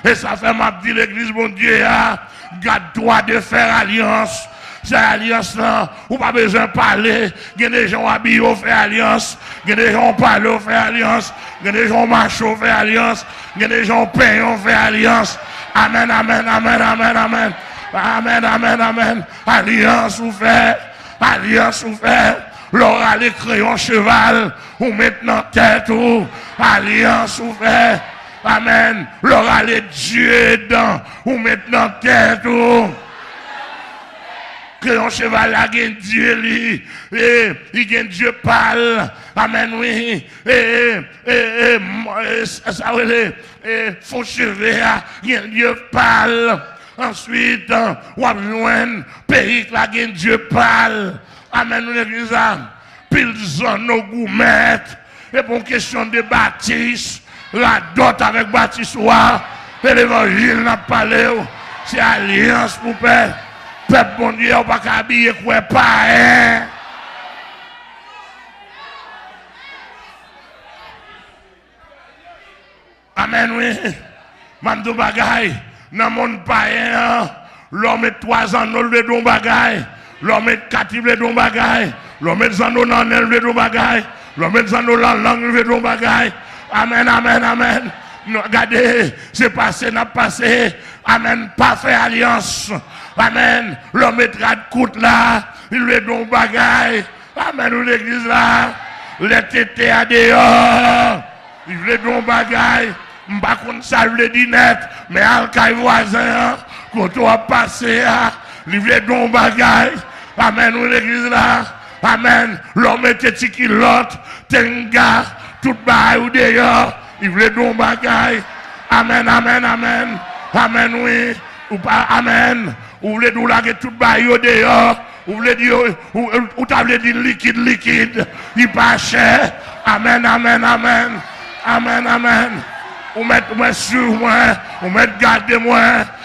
Et ça fait m'a dit l'église, mon Dieu, garde-toi de faire alliance. Cette alliance-là, ou pas besoin de parler. Il y a des gens habillés au faire alliance. Il y a des gens parlent au faire alliance. Il y a des gens marchent au faire alliance. Il y a des gens payent au faire alliance. Amen, amen, amen, amen, amen. Amen, amen, amen. Alliance ou fait. Alliance ou fait. L'or allait créer un cheval. Ou maintenant tête ou. Alliance ou fait. Amen. L'or allait Dieu dedans. Ou maintenant tête ou. Que un cheval a gagné Dieu lui, et il gagne Dieu parle, amen oui, ça veut font chevet, Dieu parle, ensuite on va joindre pays qui a gagné Dieu parle, amen nous l'église, pile zone nos gourmettes, et pour question de baptiste, la dot avec baptiste et l'évangile n'a pas parlé, c'est alliance pour père. Peuple bon Dieu, on va pas habiller quoi pas, hein? Amen, oui. Mandou bagay, dans mon païen, l'homme est 3 ans, nous le don bagay. L'homme est 4 le don bagay. L'homme est 100 dans le don bagay. L'homme est 100 dans la langue le don bagay. Amen, amen, amen. Regardez, c'est passé, n'a passé. Amen, pas fait alliance. Amen. L'homme mettra de coûte là. Il lui donne bagaille. Amen. L'église là. Les tétés à dehors. Il lui donne bagaille. M'pas qu'on ça le dit net. Mais al kay voisin. Quand on a passé. Il lui donne bagaille. Amen. L'église là. Amen. L'homme était tikilote. Tenga. Tout bagaille ou dehors. Il lui donne bagaille. Amen. Amen. Amen. Amen. Oui. Ou pas. Amen. Ou voulez nous laguer tout baillot dehors, ou voulez dire, ou t'avez dit liquide, il pas cher. Amen, amen, amen. Amen, amen. Ou mettre moi sur moi, ou mettre garder moi.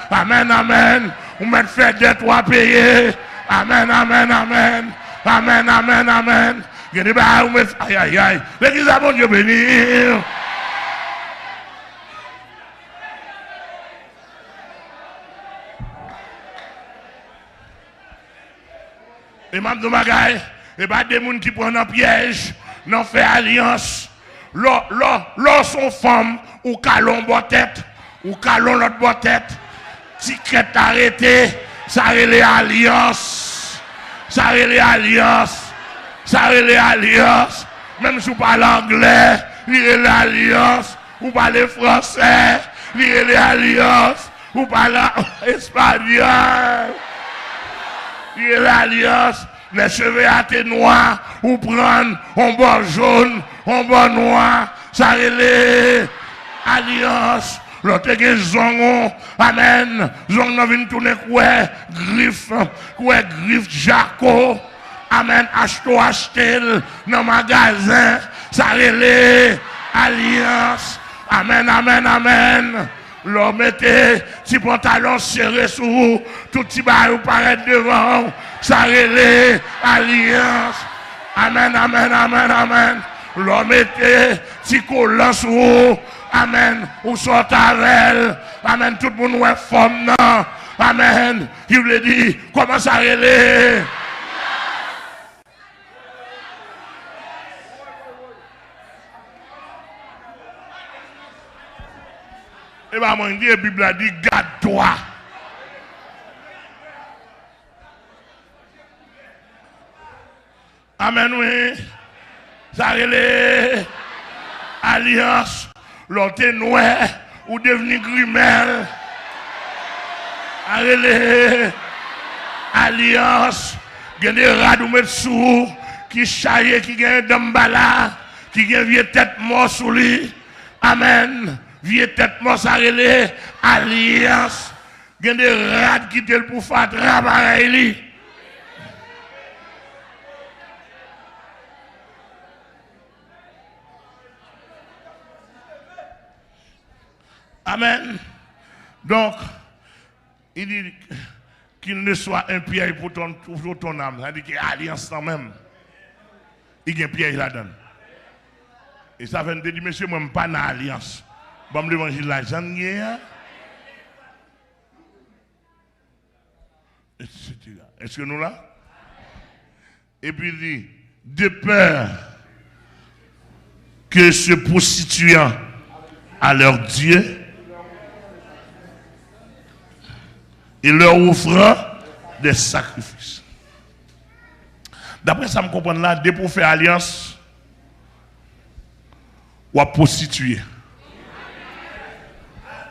Amen, amen. Ou mettre faire des toi payer. Amen, amen, amen. Amen, amen, amen. Aïe, aïe, aïe. L'église a bon Dieu béni. Et même de bagaille, et pas des gens qui prennent un piège, n'ont fait alliance. L'or sont femmes, ou calon bonne tête, ou calon l'autre bonne tête, ticket arrêté, ça a les alliances. Ça a les alliances. Ça a les alliances. Même si vous parlez anglais, lire les alliances, ou parlez français, lire les alliances, ou parlez espagnol. Il y a l'alliance, les cheveux à tes noirs, ou prendre un bon jaune, un bon noir, ça y est, alliance, l'autre est zongon, amen, zongon vient tourner quoi, griffe Jaco, amen, acheter dans le magasin, ça y est, alliance, amen, amen, amen. L'homme était petit pantalon serré sous vous, tout petit baril paraît devant, ça relève alliance. Amen, amen, amen, amen. L'homme était petit collant sous vous, amen, ou sort avec, amen, tout le monde est femme, non, amen. Il voulait dire, comment ça relève? Et bien, moi, la Bible a dit, garde-toi. Amen, oui. Ça relève alliance. L'autre noir ou devenu grimel. Ça relève alliance. Il y a des rats ou mettre sous qui chaillent, qui gagnent d'ambala, qui gagnent vieux tête mort sous lui. Amen. Vieux tête mort, ça relève alliance. Il y a des rats qui te pour faire travail. Amen. Donc, il dit qu'il ne soit un piège pour ton âme. Ça dit qu'il y a alliance quand même. Il y a un piège là-dedans. Et ça veut dire, monsieur, moi, je ne suis pas dans l'alliance. Bon, l'évangile là, j'en ai. etc. Est-ce que nous là? Et puis il dit, de peur que se prostituant à leur Dieu et leur offrant des sacrifices. D'après ça, me comprendre là, dès pour faire alliance, ou à prostituer.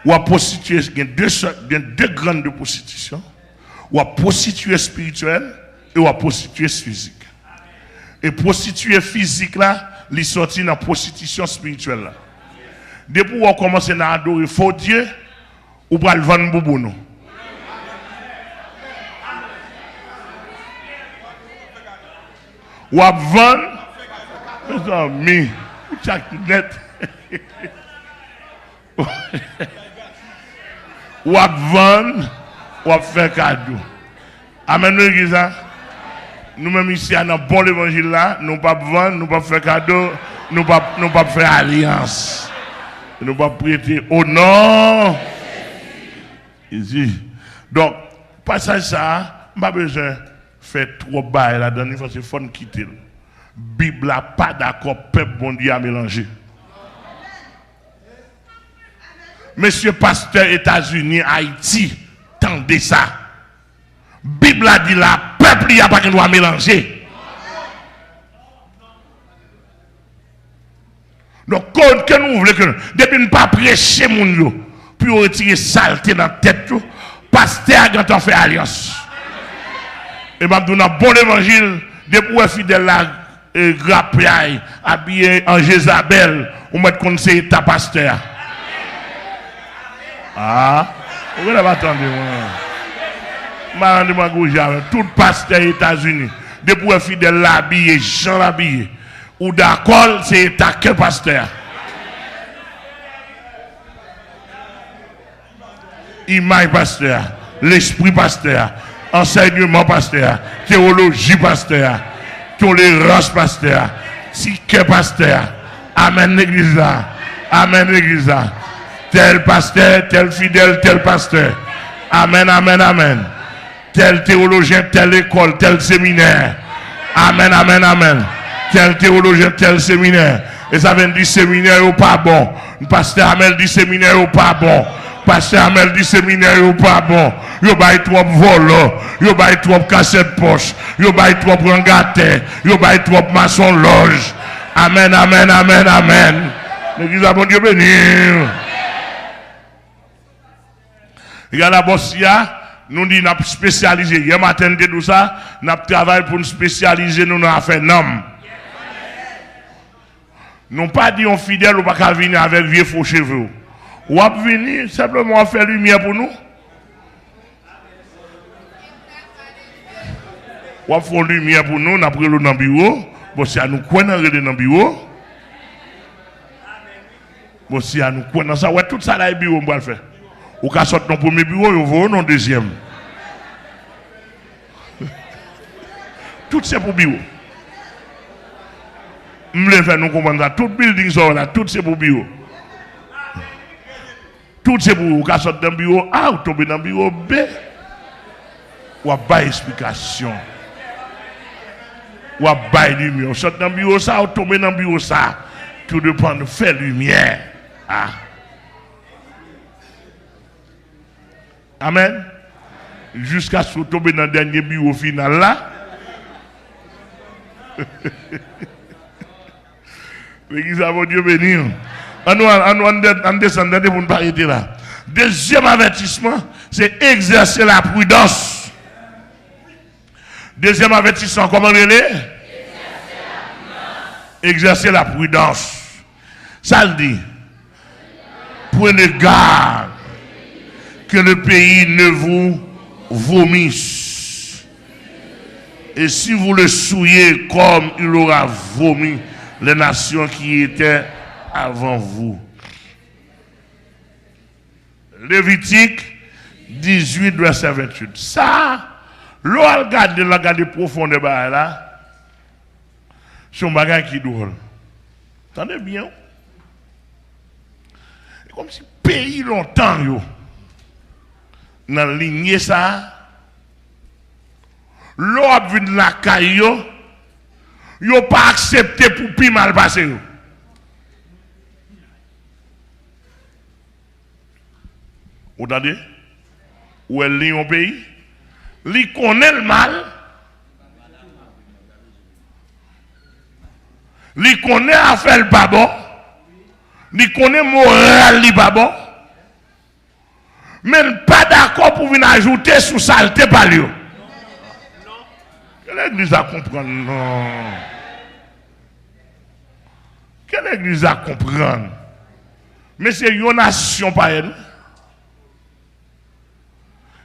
Ou à prostituer, il y a deux grandes de prostitution. Ou à prostituer spirituelle et ou à prostituer physique. Et prostituer physique là, il sortit dans la prostitution spirituelle là. Depuis qu'on commence à adorer faux Dieu, ou pour le vendre boubounou. Ou à vendre, mes amis, net. Ou à vendre, ou à faire cadeau. Amen, l'église. Nous-mêmes ici, dans le bon évangile là, nous ne pouvons pas vendre, nous ne pouvons pas faire cadeau, nous ne pouvons pas faire alliance. Nous ne pouvons pas prêter au nom. Ici. Donc, passage ça, je n'ai pas besoin de faire trop bail là-dedans, il faut quitter. La Bible n'a pas d'accord, peuple bon Dieu à mélanger. Monsieur pasteur États-Unis, Haïti, tendez ça. Bible a dit là, peuple il n'y a pas qu'il doit mélanger. Donc, quand nous voulons que depuis ne pas prêcher mon yo, puis retirer saleté dans la tête, pasteur quand on fait alliance. Et m'a donné un bon évangile, depuis un fidèle là, grappé, habillé en Jézabel, on met conseiller ta pasteur. Ah, vous n'avez pas attendu, moi. Tout pasteur des États-Unis, depuis un fidèle là, habillé, Jean habillé, ou d'accord, c'est État que pasteur. Image pasteur, l'esprit pasteur, enseignement pasteur, théologie pasteur, tolérance pasteur, ticket pasteur. Amen l'église là. Amen l'église là. Tel pasteur, tel fidèle, tel pasteur. Amen, amen, amen. Tel théologien, telle école, tel séminaire. Amen, amen, amen. Tel théologien, tel séminaire. Et ça vient du séminaire ou pas bon. Pasteur Amel dit séminaire ou pas bon. Pasteur Amel dit séminaire ou pas bon. Yo bay trop vol, yo bay trop cassette poche, yo bay trop rangaté, yo bay trop maçon loge. Amen, amen, amen, amen. L'église a bon Dieu béni. Regarde la bossia, nous dit n'a spécialisé. Hier matin de tout ça, n'a travaillé pour nous spécialiser nous dans affaire nom. Nous pas dit on fidèle ou pas qu'à venir avec vieux faux cheveux. Ou à venir simplement faire lumière pour nous. Ou à faire lumière pour nous, n'a pris le dans bureau. Bon si à nous quoi dans le bureau. Bon si à nous quoi dans ça ouais tout ça là bureau on va le faire. Ou qu'à sortir dans le premier bureau, on va dans le deuxième. Tout c'est pour bureau. Je me faire nous comprendre ça. Tout building sont là, tout c'est pour bureau. Tout c'est pour ou qu'à sortir dans le bureau A ou tomber dans le bureau B. Ou à pas explication. Ou à pas lumière. Ou sortir dans le bureau ça ou tomber dans le bureau ça. Tout dépend de faire lumière. Ah. Amen. Jusqu'à ce que tomber dans le dernier bureau final là. L'église a mon Dieu béni. On descend pour ne pas arrêter là. Deuxième avertissement, c'est exercer la prudence. Deuxième avertissement, comment il est? Exercer la prudence. Ça le dit. Prenez garde que le pays ne vous vomisse. Et si vous le souillez comme il aura vomi les nations qui étaient avant vous. Lévitique 18, verset 28. Ça, l'on regarde profondément là, c'est un bagage qui drôle. Attendez bien. Comme si pays longtemps, yo, dans la lignée ça, l'eau a vu de la caillou, yo pas accepté pour plus mal passer. Vous entendez? Ou elle lit au pays, il connaît le mal, il connaît à faire le pas bon, il connaît moral le pas bon, mais il pas d'accord pour venir ajouter sous saleté par lui. Quelle église à comprendre? Non. Quelle église à comprendre? Mais c'est une nation par elle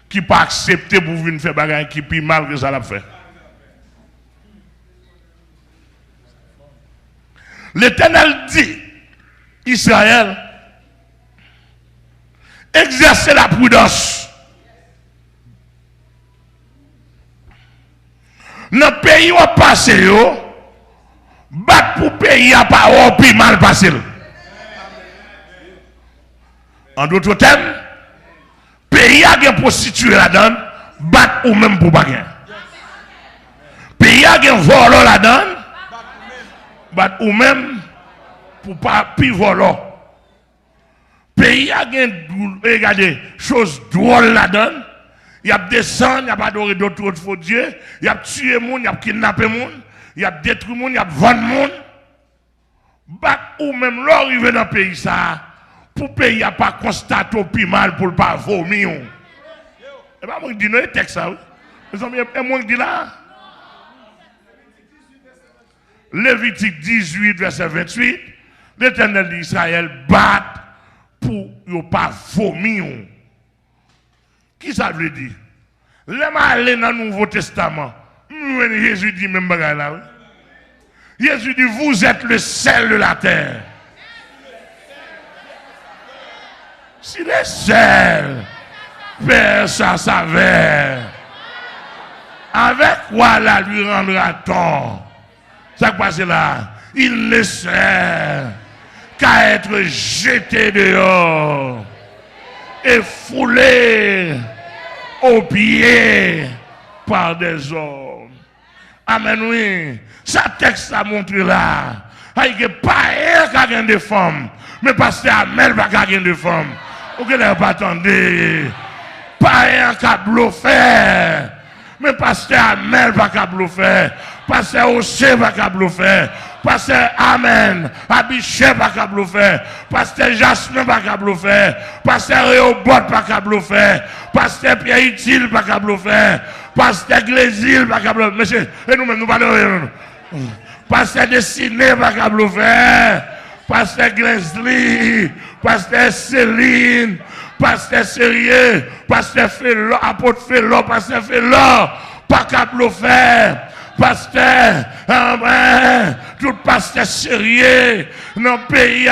qui pas accepté pour venir faire bagarre qui plus mal que ça l'a fait. L'Éternel dit, Israël, exercez la prudence. Dans le pays où on passe, battre pour pays à pas plus mal passé. En d'autres termes, pays a une prostituée là-dedans, battre ou même pour bagarre. Pays a un volant là-dedans, battre ou même pour pas plus volant. Pays a regardez choses drôles là-dedans. Il y a descendu, il y a pas adoré d'autres faux dieux, il y a tué les gens, il y a kidnappé les gens, il y a détruit les gens, il y a vendu les gens. Bat ou même l'arrivée dans le pays ça, pour le pays a pas constaté au plus mal pour ne pas vomir. Et pas moi qui dis non, le texte ça. Et moi qui dis là. Lévitique 18, verset 28, l'Éternel d'Israël bat pour ne pas vomir. Qui ça veut dire? Les malais dans le Nouveau Testament, Jésus dit même bagarre là. Jésus dit, vous êtes le sel de la terre. Si le sel perd sa saveur, avec quoi la lui rendra-t-on? Ça qui passe là, il ne sert qu'à être jeté dehors et foulé aux pieds par des hommes. Amen, oui. Ça texte a montré là. Il n'y a pas un qui a des femmes. Mais pasteur Amel va gagner des femmes. Vous ne pas attendre. Pas un qui a bluffé. Mais pasteur Amel va bluffé. Pasteur Ossé va bluffé. Pasteur Amen, Abiché va bluffé. Pasteur Jasmin va bluffé. Pasteur Réobot va bluffé. Pasteur Pierre Utile va bluffé. Pasteur Glésil va bluffé. Monsieur, et nous-mêmes, nous parlons. Pasteur Dessiné va bluffé. Pasteur Glésil. Pasteur Céline. Pasteur Sérieux. Pasteur Félo. Apôtre Félo. Pasteur Félo. Pas bluffé. Pasteur, tout pasteur sérieux dans le pays,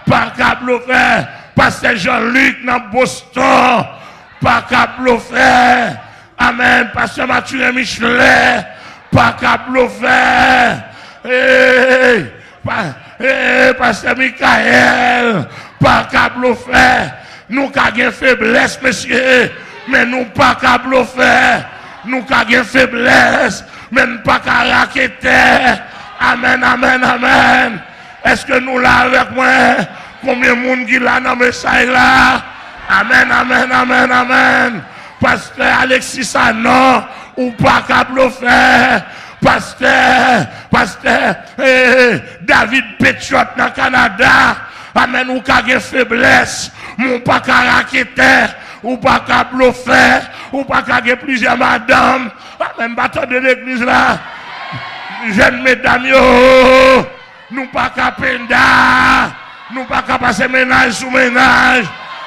pas câble faire. Pasteur Jean-Luc dans Boston, pas câble faire. Amen. Pasteur Mathieu Michelet, pas câble faire. Pasteur Michael, pas câble faire. Nous avons faiblesse, monsieur, mais nous pas câble faire. Nous avons faiblesse. Mais pas qu'à raqueter. Amen, amen, amen. Est-ce que nous là avec moi? Combien de monde qui là dans le message là? Amen, amen, amen, amen. Pasteur Alexis Sanon, ou pas qu'à bluffer. Pasteur David Pétiot dans le Canada. Amen, ou qu'à faiblesse. Mon pas qu'à raqueter. Ou pas qu'à bluffer. Ou pas qu'à plusieurs madames. Même bâton de l'église là, jeunes mesdames, nous pas qu'à penda, nous pas qu'à passer ménage sous ménage.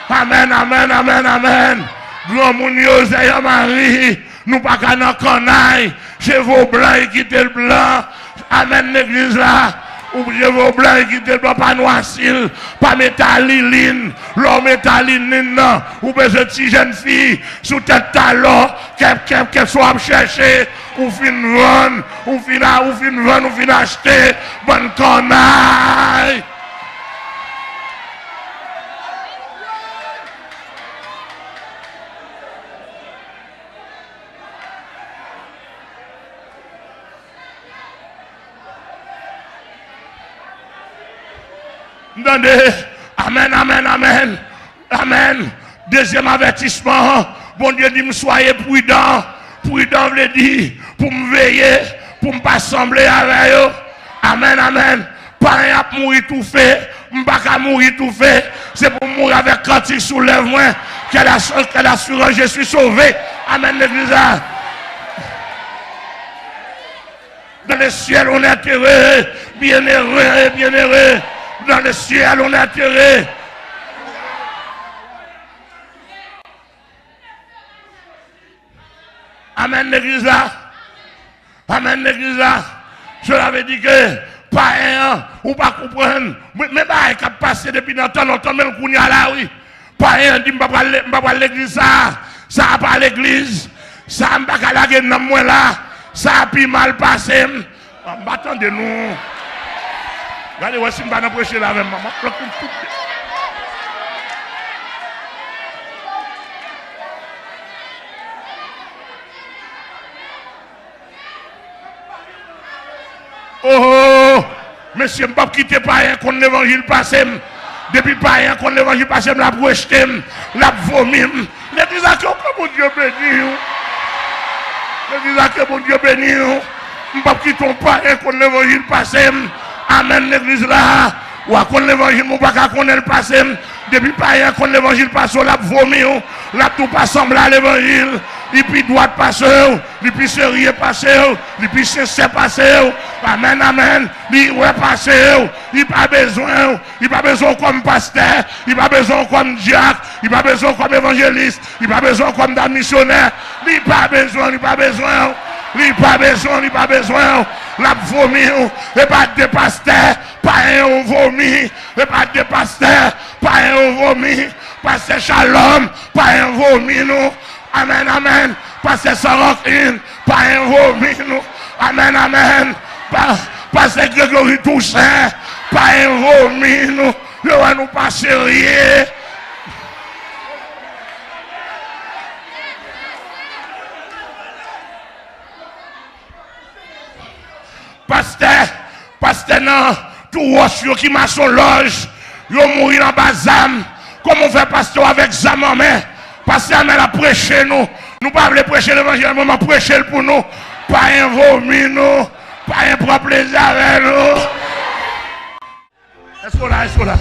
Amen, amen, amen, amen. Grand mounio, Zaya Marie, nous pas qu'à n'en canaille, chevaux blancs et quitter le blanc. Amen, l'église là. Oubliez vos blancs qui ne doivent pas noircir, pas métalliline, l'homme métalliline, non. Ou bien ce petit jeune fille, sous tête talon, qu'elle soit chercher, ou fin vendre, ou fin acheter, bonne connaille. Attendez. Amen, amen, amen. Amen. Deuxième avertissement. Bon Dieu dit, soyez prudents. Prudent veut dire, pour me veiller, pour ne pas sembler avec eux. Amen, amen. Pas un mourir tout fait. Je ne peux pas mourir tout fait. C'est pour mourir avec cantique sous lèvres. Quelle assurance, je suis sauvé. Amen, l'église. Dans le ciel, on est atterré. Bien heureux, bien heureux. Dans le ciel, on est atterré. Amen, l'église. Amen, l'église. Je l'avais dit que pas un, ou pas comprendre. Mais pas un qui a passé depuis longtemps, même qu'on y a là, oui. Pas un dit, je ne vais pas l'église, ça n'a pas l'église, ça n'a pas la gueule dans moi là, ça a pu mal passé. Attendez-nous. Regardez, voici, je vais prêcher là avec maman. Oh, monsieur, je ne peux pas quitter pas rien contre l'évangile passé. Depuis pas rien contre l'évangile passé, je l'ai rejeté, je l'ai vomi. L'église a que mon Dieu béni. L'église a que mon Dieu béni. Je ne peux pas quitter pas rien contre l'évangile passé. Amen, l'église là. Ou à contre l'évangile, je ne peux pas connaître le passé. Depuis pas rien contre l'évangile passé, je l'ai vomi. Je l'ai tout pas semblé à l'évangile. Et puis droit passer, et puis sérieux passer, et puis sincère passer. Amen, amen. Il ouais passer, il pas besoin comme pasteur, il pas besoin comme diacre, il pas besoin comme évangéliste, il pas besoin comme d'un missionnaire, il pas besoin. La vomi, et pas de pasteur, pas un vomi, et pas de pasteur, pas un vomi, pasteur Shalom, pas un vomi, nous. Amen, amen. Pasteur Sarakin, pas un vomi, nous. Amen, amen. Pasteur Grégory Toussaint, pas un vomi, nous. Ne va nous passer rien. Pasteur, non, tout roche qui m'a son loge, yo mourir dans bazam. Comment on fait pasteur avec zam en main? Pasteur, mais la prêcher nous. Nous pas voulons prêcher l'évangile, mais prêcher pour nous. Pas un vomi, nous. Pas un propre plaisir avec nous. Est-ce qu'on là?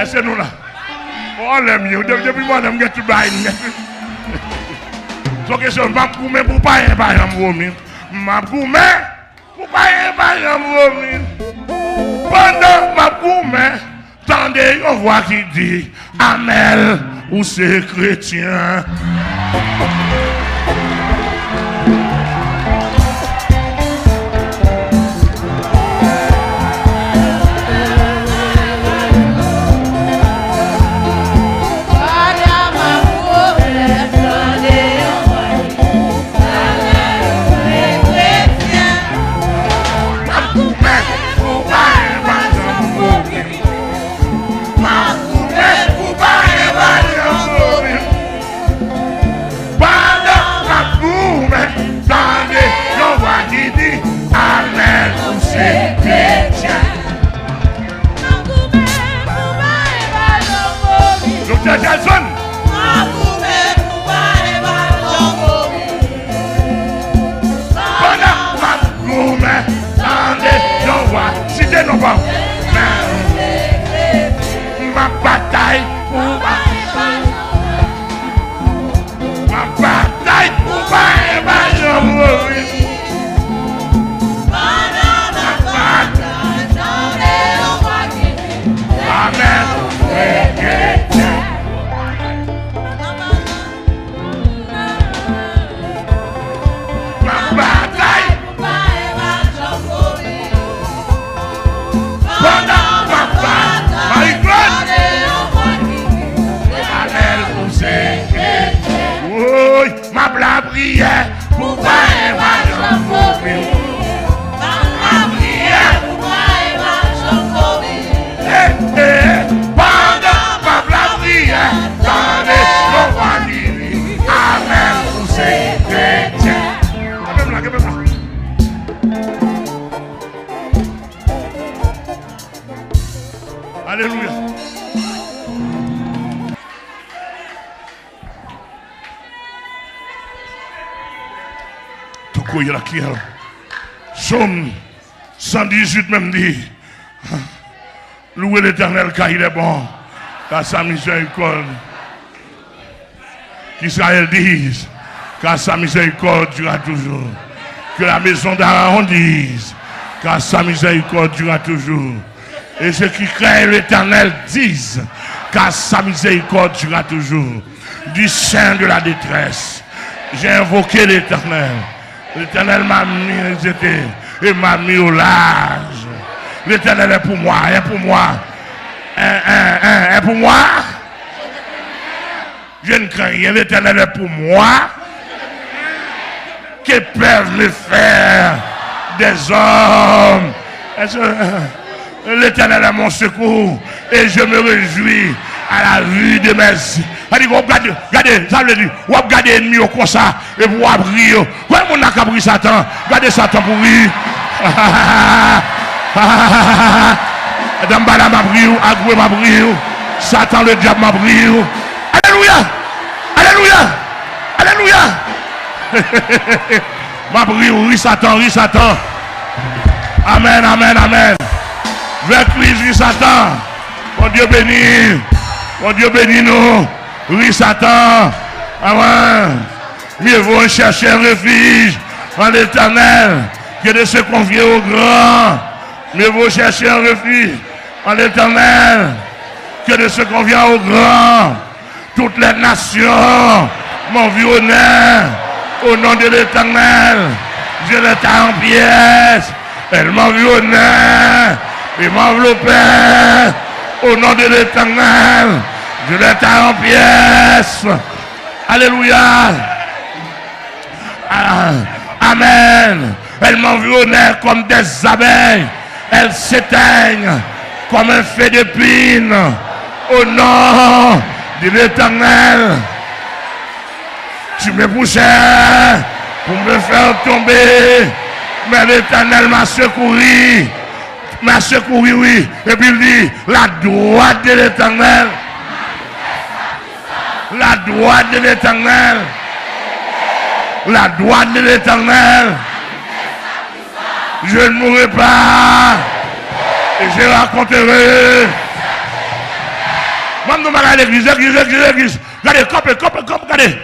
Est-ce que nous là? Oh, l'aime mieux. Depuis moi, j'aime tout bail. Donc, je ne vais pas coumer pour pas un vomi. Je vais coumer. Pour pas un vomi. Pendant ma coume, tendez une voix qui dit Amel ou c'est chrétien. Jason. Ma bataille pour la prière pour pas évasion mourir. La prière pour pas évasion mourir. Pendant la prière, dans les moments divins. Amen, pour ces chrétiens. Somme 118 même dit, louez l'Éternel car il est bon, car sa miséricorde. Qu'Israël dise, car sa miséricorde durera toujours. Que la maison d'Aaron dise, car sa miséricorde durera toujours. Et ceux qui craignent l'Éternel disent, car sa miséricorde durera toujours. Du sein de la détresse, j'ai invoqué l'Éternel. L'Éternel m'a mis et m'a mis au large. L'Éternel est pour moi, est pour moi. Est pour moi. Je ne crains rien, l'Éternel est pour moi. Que peuvent me faire des hommes? L'Éternel est mon secours et je me réjouis à la vue de mes... Regardez, ça veut dire, vous regardez l'ennemi comme ça et vous abrir. Quand on a capri Satan, regardez Satan pour rire. Dambala m'a pris, Agoué m'a pris, Satan le diable m'a pris. Alléluia! Alléluia! Alléluia! M'a pris, oui Satan, oui Satan. Amen, amen, amen. Vers Christ, oui Satan. Mon Dieu béni. Mon Dieu béni nous. Oui Satan. Amen. Mieux vaut chercher un refuge en l'Éternel que de se confier au grand. Mieux vaut chercher un refuge en l'Éternel que de se confier au grand. Toutes les nations m'environnent au nom de l'Éternel. Je les taille en pièces. Elles m'environnent et m'enveloppaient au nom de l'Éternel. Je les taille en pièces. Alléluia. Amen. Elles m'environnaient comme des abeilles. Elles s'éteignent comme un feu d'épine. Au nom de l'Éternel. Tu me poussais pour me faire tomber. Mais l'Éternel m'a secouru. M'a secouru, oui. Et puis il dit, la droite de l'Éternel. La droite de l'Éternel. La droite de l'Éternel. Je ne mourrai pas. Et je raconterai. Même nous regardez l'église. Regardez, regardez.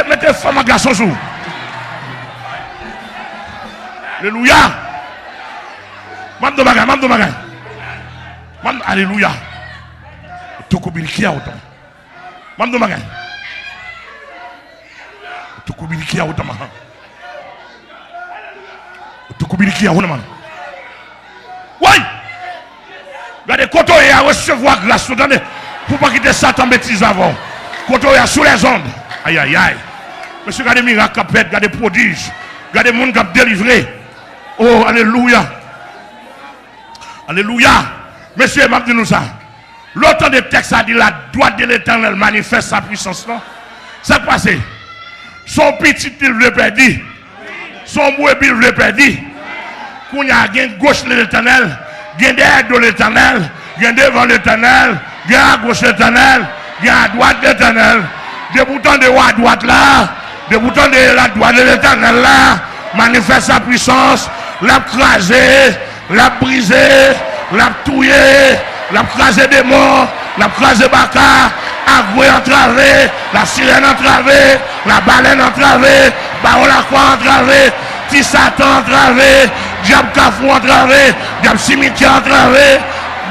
Mettez femme à garçon sous. Alléluia. Même nous regardez. Alléluia. Tout comme il y a autant. Même nous regardez. Tout comme il y a autant. Tout comme il y a autant. Oui. Regardez, quand on est à recevoir grâce, pour pas quitter Satan bêtise avant. Quand on est sous les ondes. Aïe, aïe, aïe. Monsieur, regardez miracles qui pètent, regardez prodiges, regardez le monde qui a délivré. Oh, alléluia. Alléluia. Monsieur, m'a dit nous ça. L'autre des textes a dit la droite de l'Éternel manifeste sa puissance. Non? C'est passé. Son petit, il le perdit. Son brebis, il le perdit. Qu'on y a gain gauche de l'Éternel, gain derrière de l'Éternel, gain devant l'Éternel, gain à gauche de l'Éternel, gain à droite de l'Éternel. Des boutons de haut à droite là, des boutons de la droite de l'Éternel là, manifeste sa puissance, l'a crasé, l'a brisé, l'a touillé, l'a crasé des morts, l'a crasé baka, agoué entravé, la sirène entravée, la baleine entravée, baron la croix entravée, petit Satan entravé, diable cafou entravé, diable cimetière entravé,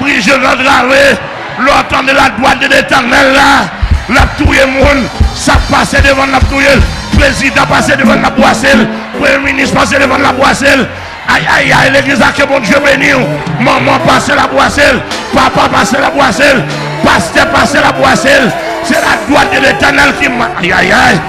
brigeux entravé, l'autre de la droite de l'Éternel là, la touye monde, ça passe devant la touye, président passe devant la boisselle, premier ministre passe devant la boisselle. Aïe aïe aïe, l'église a que bon Dieu béni. Maman passe la boisselle, papa passe la boisselle, pasteur passe la boisselle. C'est la droite de l'Éternel qui m'a. Aïe aïe aïe.